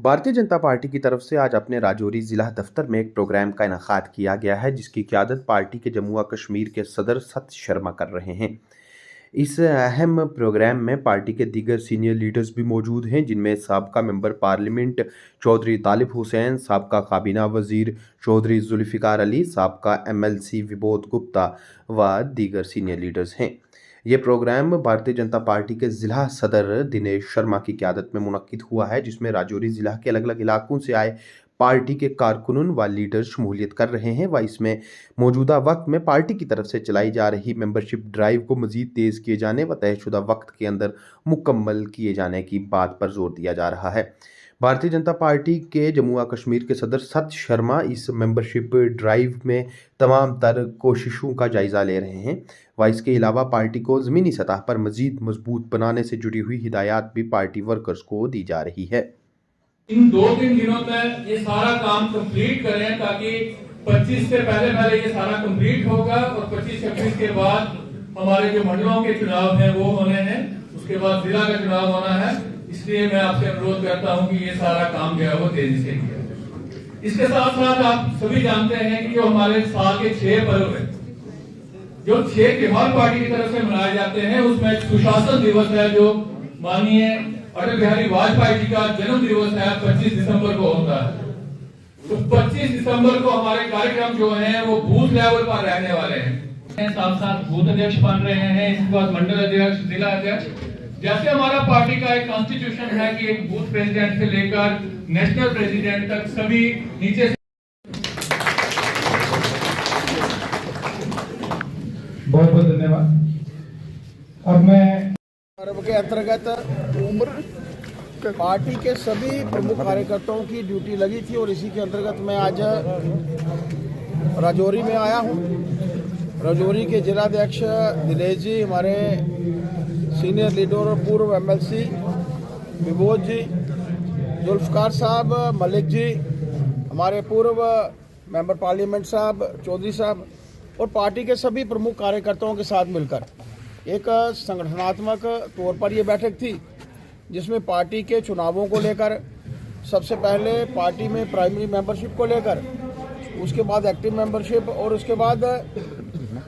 Bharatiya Janata party की तरफ से आज अपने राजौरी जिला दफ्तर में एक प्रोग्राम का इनेकाद किया गया है, जिसकी क़यादत पार्टी के जम्मू व कश्मीर के सदर सत शर्मा कर रहे हैं। इस अहम प्रोग्राम में पार्टी के दीगर सीनियर लीडर्स भी मौजूद हैं, जिनमें साबका मेंबर पार्लियामेंट चौधरी तालिब हुसैन, साबका काबीना वजीर चौधरी जुल्फ़िकार अली, साबका MLC विबोध गुप्ता व दीगर सीनियर लीडर्स हैं। ये प्रोग्राम भारतीय जनता पार्टी के ज़िला सदर दिनेश शर्मा की क़यादत में मुनक्किद हुआ है, जिसमें राजौरी ज़िला के अलग अलग इलाकों से आए पार्टी के कारकुनों व लीडर शमूलियत कर रहे हैं व इसमें मौजूदा वक्त में पार्टी की तरफ से चलाई जा रही मेंबरशिप ड्राइव को मज़ीद तेज़ किए जाने व तयशुदा वक्त के अंदर मुकम्मल किए जाने की बात पर जोर दिया जा रहा है। भारतीय जनता पार्टी के जम्मू व कश्मीर के सदर सत शर्मा इस मेंबरशिप ड्राइव में तमाम तर कोशिशों का जायज़ा ले रहे हैं व इसके अलावा पार्टी को ज़मीनी सतह पर मज़ीद मजबूत बनाने से जुड़ी हुई हिदायत भी पार्टी वर्कर्स को दी जा रही है। इन 2-3 दिनों में ये सारा काम कंप्लीट करें ताकि 25 से पहले ये सारा कंप्लीट होगा और 25-26 के बाद हमारे जो मंडलों के चुनाव हैं वो होने हैं, उसके बाद जिला का चुनाव होना है। इसलिए मैं आपसे अनुरोध करता हूं कि ये सारा काम जो है वो तेजी से किया जाए। इसके साथ साथ आप सभी जानते हैं कि जो हमारे साल के 6 पर्व है, जो 6 त्योहार पार्टी की तरफ से मनाए जाते हैं, उसमें सुशासन दिवस है जो माननीय अटल बिहारी वाजपेयी जी का जन्म दिवस है, 25 दिसंबर को होता है। तो 25 दिसंबर को हमारे कार्यक्रम जो हैं वो बूथ लेवल पर रहने वाले हैं। साथ साथ बूथ अध्यक्ष बन रहे हैं, इसके बाद मंडल अध्यक्ष, जिला अध्यक्ष। जैसे हमारा पार्टी का एक कॉन्स्टिट्यूशन है कि एक बूथ प्रेसिडेंट से लेकर नेशनल प्रेसिडेंट तक सभी नीचे से। बहुत बहुत धन्यवाद। अब मैं के अंतर्गत उम्र पार्टी के सभी प्रमुख कार्यकर्ताओं की ड्यूटी लगी थी और इसी के अंतर्गत मैं आज राजौरी में आया हूं। राजौरी के जिलाध्यक्ष दिनेश जी, हमारे सीनियर लीडर और पूर्व MLC विबोध जी, जुल्फ़िकार साहब, मलिक जी, हमारे पूर्व मेंबर पार्लियामेंट साहब, चौधरी साहब और पार्टी के सभी प्रमुख कार्यकर्ताओं के साथ मिलकर एक संगठनात्मक तौर पर ये बैठक थी, जिसमें पार्टी के चुनावों को लेकर सबसे पहले पार्टी में प्राइमरी मेंबरशिप को लेकर, उसके बाद एक्टिव मेंबरशिप और उसके बाद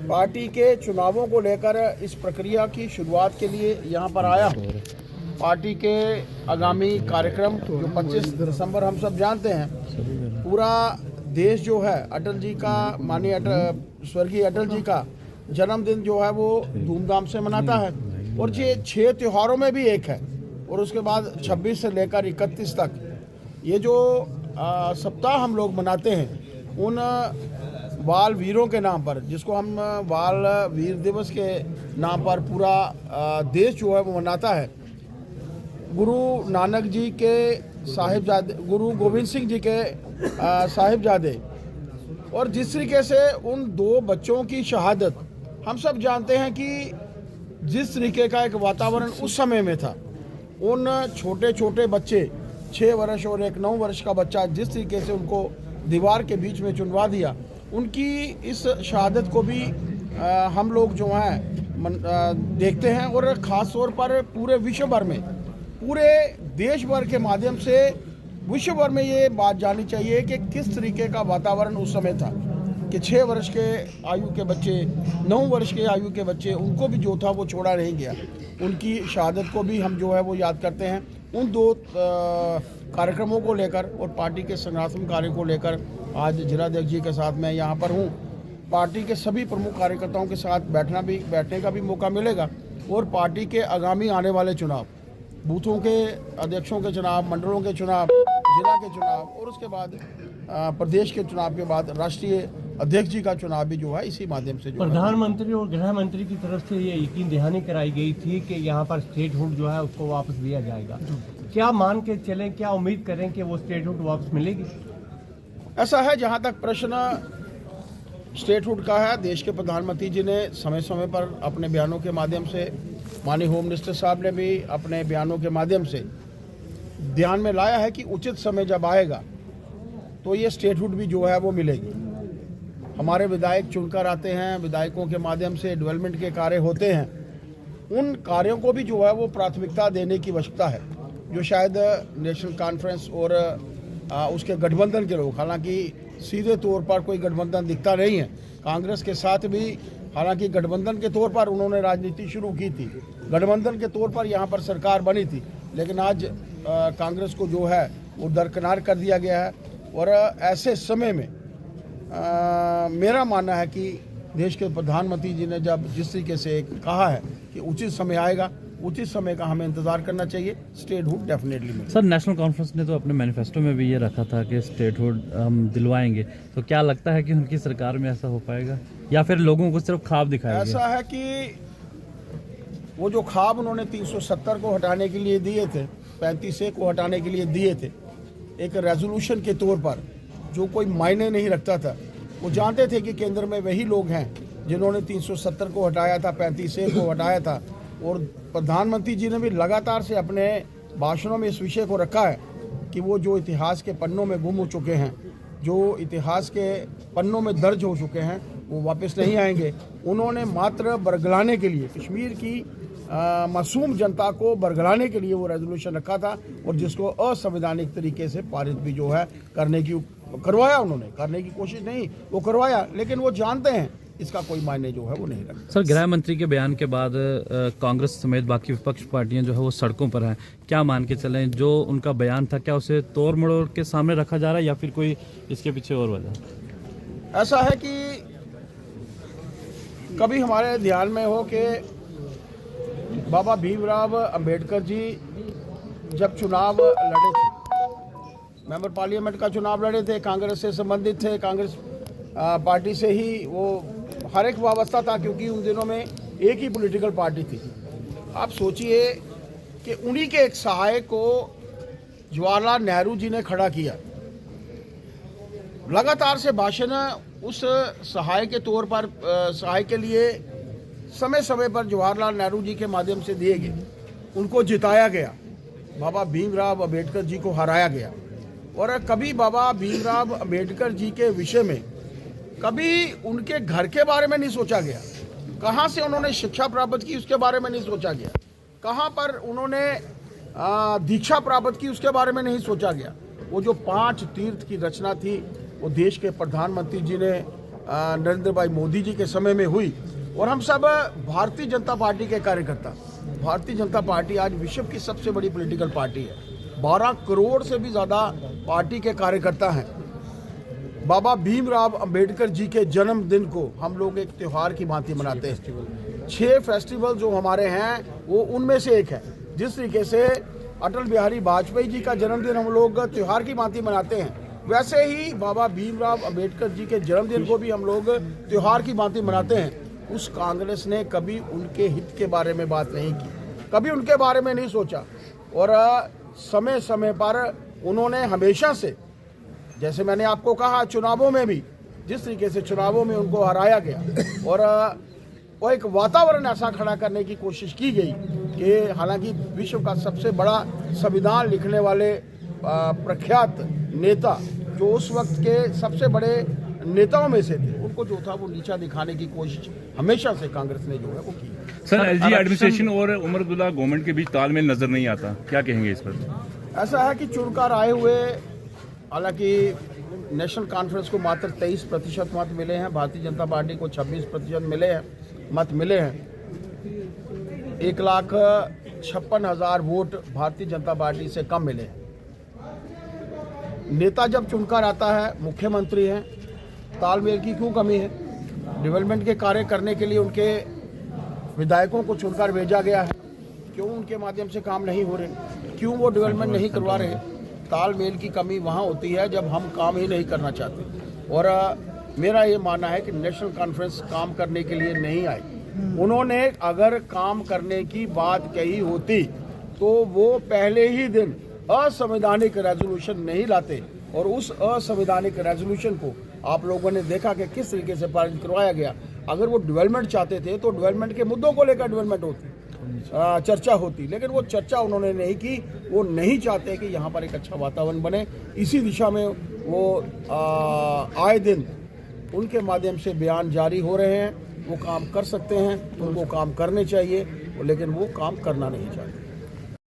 पार्टी के चुनावों को लेकर इस प्रक्रिया की शुरुआत के लिए यहाँ पर आया हूँ। पार्टी के आगामी कार्यक्रम जो 25 दिसंबर हम सब जानते हैं, पूरा देश जो है अटल जी का, माननीय स्वर्गीय अटल जी का जन्मदिन जो है वो धूमधाम से मनाता है और ये 6 त्योहारों में भी एक है। और उसके बाद 26 से लेकर 31 तक ये जो सप्ताह हम लोग मनाते हैं, उन बाल वीरों के नाम पर, जिसको हम बाल वीर दिवस के नाम पर पूरा देश जो है वो मनाता है। गुरु नानक जी के साहिबजादे, गुरु गोविंद सिंह जी के साहिबजादे, और जिस तरीके से उन 2 बच्चों की शहादत, हम सब जानते हैं कि जिस तरीके का एक वातावरण उस समय में था, उन छोटे छोटे बच्चे 6 वर्ष और एक 9 वर्ष का बच्चा जिस तरीके से उनको दीवार के बीच में चुनवा दिया, उनकी इस शहादत को भी हम लोग जो हैं देखते हैं। और ख़ास तौर पर पूरे विश्व भर में, पूरे देश भर के माध्यम से विश्व भर में ये बात जाननी चाहिए कि किस तरीके का वातावरण उस समय था कि 6 वर्ष के आयु के बच्चे, 9 वर्ष के आयु के बच्चे, उनको भी जो था वो छोड़ा नहीं गया। उनकी शहादत को भी हम जो है वो याद करते हैं। उन 2 कार्यक्रमों को लेकर और पार्टी के संगठन कार्य को लेकर आज जिलाध्यक्ष जी के साथ मैं यहाँ पर हूँ। पार्टी के सभी प्रमुख कार्यकर्ताओं के साथ बैठने का भी मौका मिलेगा और पार्टी के आगामी आने वाले चुनाव, बूथों के अध्यक्षों के चुनाव, मंडलों के चुनाव, जिला के चुनाव और उसके बाद प्रदेश के चुनाव के बाद राष्ट्रीय अध्यक्ष जी का चुनाव भी जो है इसी माध्यम से। प्रधानमंत्री और गृह मंत्री की तरफ से ये यकीन दहानी कराई गई थी कि यहाँ पर स्टेटहुड जो है उसको वापस दिया जाएगा। क्या मान के चलें, क्या उम्मीद करें कि वो स्टेटहुड वापस मिलेगी? ऐसा है, जहाँ तक प्रश्न स्टेटहुड का है, देश के प्रधानमंत्री जी ने समय समय पर अपने बयानों के माध्यम से, माननीय होम मिनिस्टर साहब ने भी अपने बयानों के माध्यम से ध्यान में लाया है कि उचित समय जब आएगा तो ये स्टेटहुड भी जो है वो मिलेगी। हमारे विधायक चुनकर आते हैं, विधायकों के माध्यम से डेवलपमेंट के कार्य होते हैं, उन कार्यों को भी जो है वो प्राथमिकता देने की आवश्यकता है। जो शायद नेशनल कॉन्फ्रेंस और उसके गठबंधन के लोग, हालांकि सीधे तौर पर कोई गठबंधन दिखता नहीं है, कांग्रेस के साथ भी हालांकि गठबंधन के तौर पर उन्होंने राजनीति शुरू की थी, गठबंधन के तौर पर यहाँ पर सरकार बनी थी, लेकिन आज कांग्रेस को जो है वो दरकिनार कर दिया गया है। और ऐसे समय में मेरा मानना है कि देश के प्रधानमंत्री जी ने जब जिस तरीके से कहा है कि उचित समय आएगा, उचित समय का हमें इंतजार करना चाहिए, स्टेटहुड डेफिनेटली मिलेगा। सर, नेशनल कॉन्फ्रेंस ने तो अपने मैनिफेस्टो में भी ये रखा था कि स्टेटहुड हम दिलवाएंगे, तो क्या लगता है कि उनकी सरकार में ऐसा हो पाएगा या फिर लोगों को सिर्फ ख्वाब दिखाएंगे? ऐसा है कि वो जो ख्वाब उन्होंने 370 को हटाने के लिए दिए थे, 35A को हटाने के लिए दिए थे, एक रेजोल्यूशन के तौर पर जो कोई मायने नहीं रखता था। वो जानते थे कि केंद्र में वही लोग हैं जिन्होंने 370 को हटाया था, 35A को हटाया था, और प्रधानमंत्री जी ने भी लगातार से अपने भाषणों में इस विषय को रखा है कि वो जो इतिहास के पन्नों में गुम हो चुके हैं, जो इतिहास के पन्नों में दर्ज हो चुके हैं, वो वापस नहीं आएंगे। उन्होंने मात्र बरगलाने के लिए, कश्मीर की मासूम जनता को बरगलाने के लिए वो रेजोल्यूशन रखा था, और जिसको असंवैधानिक तरीके से पारित भी जो है करवाया, उन्होंने करने की कोशिश नहीं, वो करवाया, लेकिन वो जानते हैं इसका कोई मायने जो है वो नहीं रखता। सर, गृह मंत्री के बयान के बाद कांग्रेस समेत बाकी विपक्ष पार्टियां जो है वो सड़कों पर हैं, क्या मान के चलें जो उनका बयान था, क्या उसे तोड़ मड़ोड़ के सामने रखा जा रहा है या फिर कोई इसके पीछे और वजह? ऐसा है कि कभी हमारे ध्यान में हो कि बाबा भीमराव अंबेडकर जी जब चुनाव लड़े थे, मेंबर पार्लियामेंट का चुनाव लड़े थे, कांग्रेस से संबंधित थे, कांग्रेस पार्टी से ही वो हर एक वाबस्ता था, क्योंकि उन दिनों में एक ही पॉलिटिकल पार्टी थी। आप सोचिए कि उन्हीं के एक सहायक को जवाहरलाल नेहरू जी ने खड़ा किया, लगातार से भाषण उस सहायक के तौर पर सहायक के लिए समय समय पर जवाहरलाल नेहरू जी के माध्यम से दिए गए, उनको जिताया गया, बाबा भीमराव अंबेडकर जी को हराया गया। और कभी बाबा भीमराव अंबेडकर जी के विषय में कभी उनके घर के बारे में नहीं सोचा गया, कहाँ से उन्होंने शिक्षा प्राप्त की उसके बारे में नहीं सोचा गया, कहाँ पर उन्होंने दीक्षा प्राप्त की उसके बारे में नहीं सोचा गया। वो जो 5 तीर्थ की रचना थी वो देश के प्रधानमंत्री जी ने नरेंद्र भाई मोदी जी के समय में हुई, और हम सब भारतीय जनता पार्टी के कार्यकर्ता, भारतीय जनता पार्टी आज विश्व की सबसे बड़ी पॉलिटिकल पार्टी है, 12 करोड़ से भी ज़्यादा पार्टी के कार्यकर्ता हैं। बाबा भीमराव अंबेडकर जी के जन्मदिन को हम लोग एक त्यौहार की भांति मनाते हैं। 6 फेस्टिवल जो हमारे हैं वो उनमें से एक है। जिस तरीके से अटल बिहारी वाजपेयी जी का जन्मदिन हम लोग त्यौहार की भांति मनाते हैं, वैसे ही बाबा भीमराव अंबेडकर जी के जन्मदिन को भी हम लोग त्यौहार की भांति मनाते हैं। उस कांग्रेस ने कभी उनके हित के बारे में बात नहीं की, कभी उनके बारे में नहीं सोचा, और समय समय पर उन्होंने हमेशा से, जैसे मैंने आपको कहा, चुनावों में भी जिस तरीके से चुनावों में उनको हराया गया, और वो एक वातावरण ऐसा खड़ा करने की कोशिश की गई कि हालांकि विश्व का सबसे बड़ा संविधान लिखने वाले प्रख्यात नेता जो उस वक्त के सबसे बड़े नेताओं में से थे, उनको जो था वो नीचा दिखाने की कोशिश हमेशा से कांग्रेस ने जो है वो की। सर, एलजी एडमिनिस्ट्रेशन और उमर अब्दुल्ला गवर्नमेंट के बीच तालमेल नजर नहीं आता, क्या कहेंगे इस पर? ऐसा है कि चुनकर आए हुए, हालांकि नेशनल कॉन्फ्रेंस को मात्र 23% मत मिले हैं, भारतीय जनता पार्टी को 26% मत मिले हैं। 1,56,000 वोट भारतीय जनता पार्टी से कम मिले हैं। नेता जब चुनकर आता है, मुख्यमंत्री हैं, तालमेल की क्यों कमी है? डेवलपमेंट के कार्य करने के लिए उनके विधायकों को चुनकर भेजा गया है, क्यों उनके माध्यम से काम नहीं हो रहे, क्यों वो डेवलपमेंट नहीं करवा रहे? तालमेल की कमी वहाँ होती है जब हम काम ही नहीं करना चाहते। और मेरा ये मानना है कि नेशनल कॉन्फ्रेंस काम करने के लिए नहीं आई। उन्होंने अगर काम करने की बात कही होती तो वो पहले ही दिन असंवैधानिक रेजोल्यूशन नहीं लाते, और उस असंवैधानिक रेजोल्यूशन को आप लोगों ने देखा कि किस तरीके से पारित करवाया गया। अगर वो डेवलपमेंट चाहते थे तो डेवलपमेंट के मुद्दों को लेकर डेवलपमेंट होती, चर्चा होती, लेकिन वो चर्चा उन्होंने नहीं की। वो नहीं चाहते कि यहाँ पर एक अच्छा वातावरण बने। इसी दिशा में वो आए दिन उनके माध्यम से बयान जारी हो रहे हैं। वो काम कर सकते हैं, उनको काम करने चाहिए, लेकिन वो काम करना नहीं चाहते।